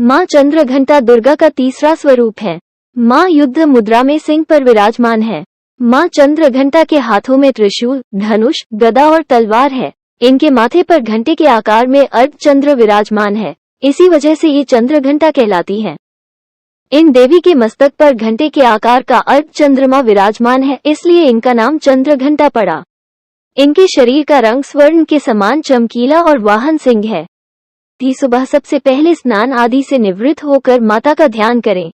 माँ चंद्रघंटा दुर्गा का तीसरा स्वरूप है। माँ युद्ध मुद्रा में सिंह पर विराजमान है। माँ चंद्रघंटा के हाथों में त्रिशूल, धनुष, गदा और तलवार है। इनके माथे पर घंटे के आकार में अर्धचंद्र विराजमान है। इसी वजह से ये चंद्रघंटा कहलाती है। इन देवी के मस्तक पर घंटे के आकार का अर्धचंद्रमा विराजमान है, इसलिए इनका नाम चंद्रघंटा पड़ा। इनके शरीर का रंग स्वर्ण के समान चमकीला और वाहन सिंह है। सुबह सबसे पहले स्नान आदि से निवृत्त होकर माता का ध्यान करें।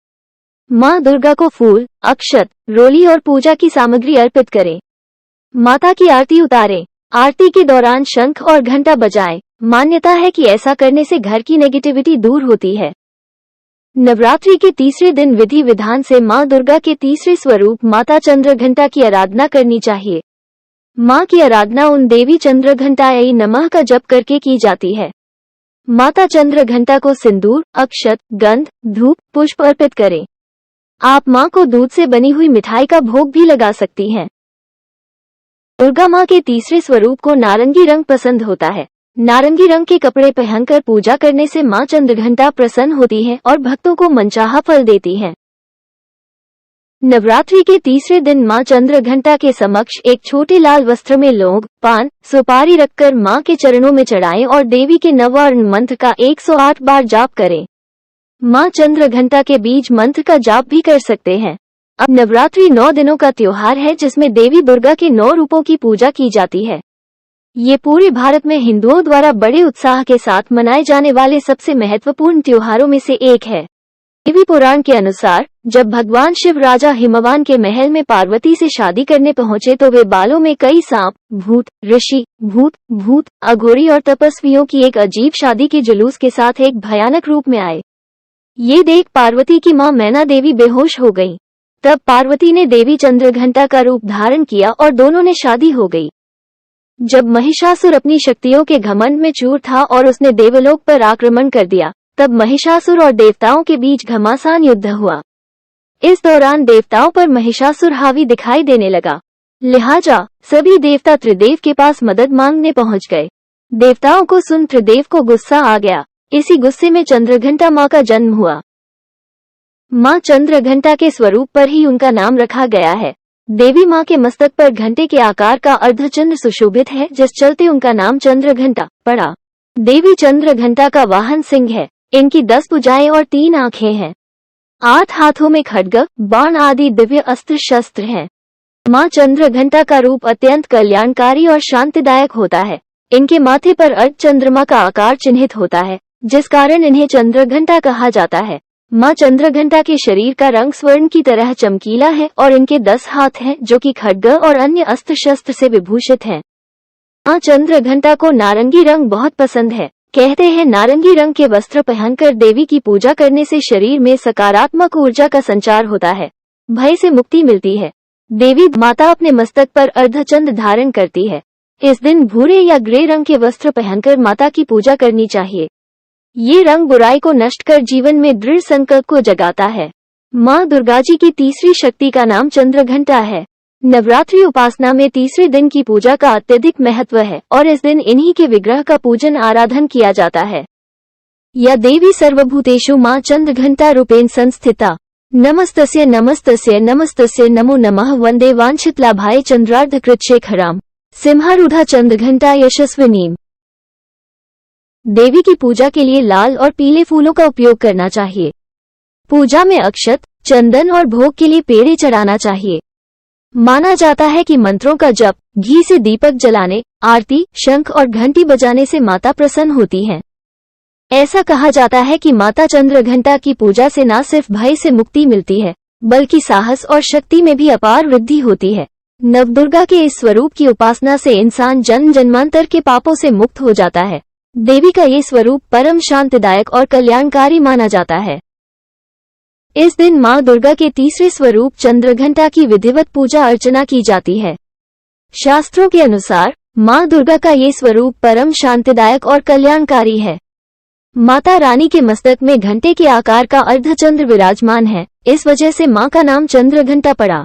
माँ दुर्गा को फूल, अक्षत, रोली और पूजा की सामग्री अर्पित करें। माता की आरती उतारें। आरती के दौरान शंख और घंटा बजाएं। मान्यता है कि ऐसा करने से घर की नेगेटिविटी दूर होती है। नवरात्रि के तीसरे दिन विधि विधान से माँ दुर्गा के तीसरे स्वरूप माता चंद्रघंटा की आराधना करनी चाहिए। माँ की आराधना उन देवी चंद्रघंटायै नमः का जप करके की जाती है। माता चंद्रघंटा को सिंदूर, अक्षत, गंध, धूप, पुष्प अर्पित करें। आप माँ को दूध से बनी हुई मिठाई का भोग भी लगा सकती हैं। दुर्गा माँ के तीसरे स्वरूप को नारंगी रंग पसंद होता है। नारंगी रंग के कपड़े पहनकर पूजा करने से माँ चंद्रघंटा प्रसन्न होती है और भक्तों को मनचाहा फल देती है। नवरात्रि के तीसरे दिन माँ चंद्रघंटा के समक्ष एक छोटे लाल वस्त्र में लौंग, पान, सुपारी रखकर माँ के चरणों में चढ़ाएं और देवी के नववर्ण मंत्र का 108 बार जाप करें। माँ चंद्रघंटा के बीज मंत्र का जाप भी कर सकते हैं। अब नवरात्रि 9 दिनों का त्योहार है, जिसमें देवी दुर्गा के 9 रूपों की पूजा की जाती है। ये पूरे भारत में हिंदुओं द्वारा बड़े उत्साह के साथ मनाए जाने वाले सबसे महत्वपूर्ण त्योहारों में से एक है। देवी पुराण के अनुसार जब भगवान शिव राजा हिमवान के महल में पार्वती से शादी करने पहुंचे तो वे बालों में कई सांप, भूत, ऋषि, भूत, अघोरी और तपस्वियों की एक अजीब शादी के जुलूस के साथ एक भयानक रूप में आए। ये देख पार्वती की मां मैना देवी बेहोश हो गई। तब पार्वती ने देवी चंद्रघंटा का रूप धारण किया और दोनों ने शादी हो गई। जब महिषासुर अपनी शक्तियों के घमंड में चूर था और उसने देवलोक पर आक्रमण कर दिया, तब महिषासुर और देवताओं के बीच घमासान युद्ध हुआ। इस दौरान देवताओं पर महिषासुर हावी दिखाई देने लगा। लिहाजा सभी देवता त्रिदेव के पास मदद मांगने पहुंच गए। देवताओं को सुन त्रिदेव को गुस्सा आ गया। इसी गुस्से में चंद्रघंटा माँ का जन्म हुआ। माँ चंद्रघंटा के स्वरूप पर ही उनका नाम रखा गया है। देवी माँ के मस्तक पर घंटे के आकार का अर्धचंद्र सुशोभित है, जिस चलते उनका नाम चंद्रघंटा पड़ा। देवी चंद्रघंटा का वाहन सिंह है। इनकी 10 भुजाएं और 3 आंखें हैं। 8 हाथों में खड्ग, बाण आदि दिव्य अस्त्र शस्त्र हैं। माँ चंद्रघंटा का रूप अत्यंत कल्याणकारी और शांतिदायक होता है। इनके माथे पर अर्धचंद्रमा का आकार चिन्हित होता है, जिस कारण इन्हें चंद्रघंटा कहा जाता है। माँ चंद्रघंटा के शरीर का रंग स्वर्ण की तरह चमकीला है और इनके 10 हाथ हैं, जो कि खड्ग और अन्य अस्त्र शस्त्र से विभूषित हैं। माँ चंद्रघंटा को नारंगी रंग बहुत पसंद है। कहते हैं नारंगी रंग के वस्त्र पहनकर देवी की पूजा करने से शरीर में सकारात्मक ऊर्जा का संचार होता है, भय से मुक्ति मिलती है। देवी माता अपने मस्तक पर अर्धचंद्र धारण करती है। इस दिन भूरे या ग्रे रंग के वस्त्र पहनकर माता की पूजा करनी चाहिए। ये रंग बुराई को नष्ट कर जीवन में दृढ़ संकल्प को जगाता है। माँ दुर्गा जी की तीसरी शक्ति का नाम चंद्रघंटा है। नवरात्रि उपासना में तीसरे दिन की पूजा का अत्यधिक महत्व है और इस दिन इन्हीं के विग्रह का पूजन आराधन किया जाता है। या देवी सर्वभूतेषु माँ चंद्रघंटा रूपेण संस्थिता। नमस्तस्य नमस्तस्य नमस्तस्य नमो नमः। वंदे वांछितलाभाय चंद्रार्धकृतशेखराम सिंहारूढ़ा चंद्रघंटा यशस्विनीम। देवी की पूजा के लिए लाल और पीले फूलों का उपयोग करना चाहिए। पूजा में अक्षत, चंदन और भोग के लिए पेड़े चढ़ाना चाहिए। माना जाता है कि मंत्रों का जप, घी से दीपक जलाने, आरती, शंख और घंटी बजाने से माता प्रसन्न होती हैं। ऐसा कहा जाता है कि माता चंद्रघंटा की पूजा से न सिर्फ भय से मुक्ति मिलती है, बल्कि साहस और शक्ति में भी अपार वृद्धि होती है। नवदुर्गा के इस स्वरूप की उपासना से इंसान जन्म जन्मांतर के पापों से मुक्त हो जाता है। देवी का ये स्वरूप परम शांतिदायक और कल्याणकारी माना जाता है। इस दिन माँ दुर्गा के तीसरे स्वरूप चंद्रघंटा की विधिवत पूजा अर्चना की जाती है। शास्त्रों के अनुसार माँ दुर्गा का ये स्वरूप परम शांतिदायक और कल्याणकारी है। माता रानी के मस्तक में घंटे के आकार का अर्धचंद्र विराजमान है। इस वजह से माँ का नाम चंद्रघंटा पड़ा।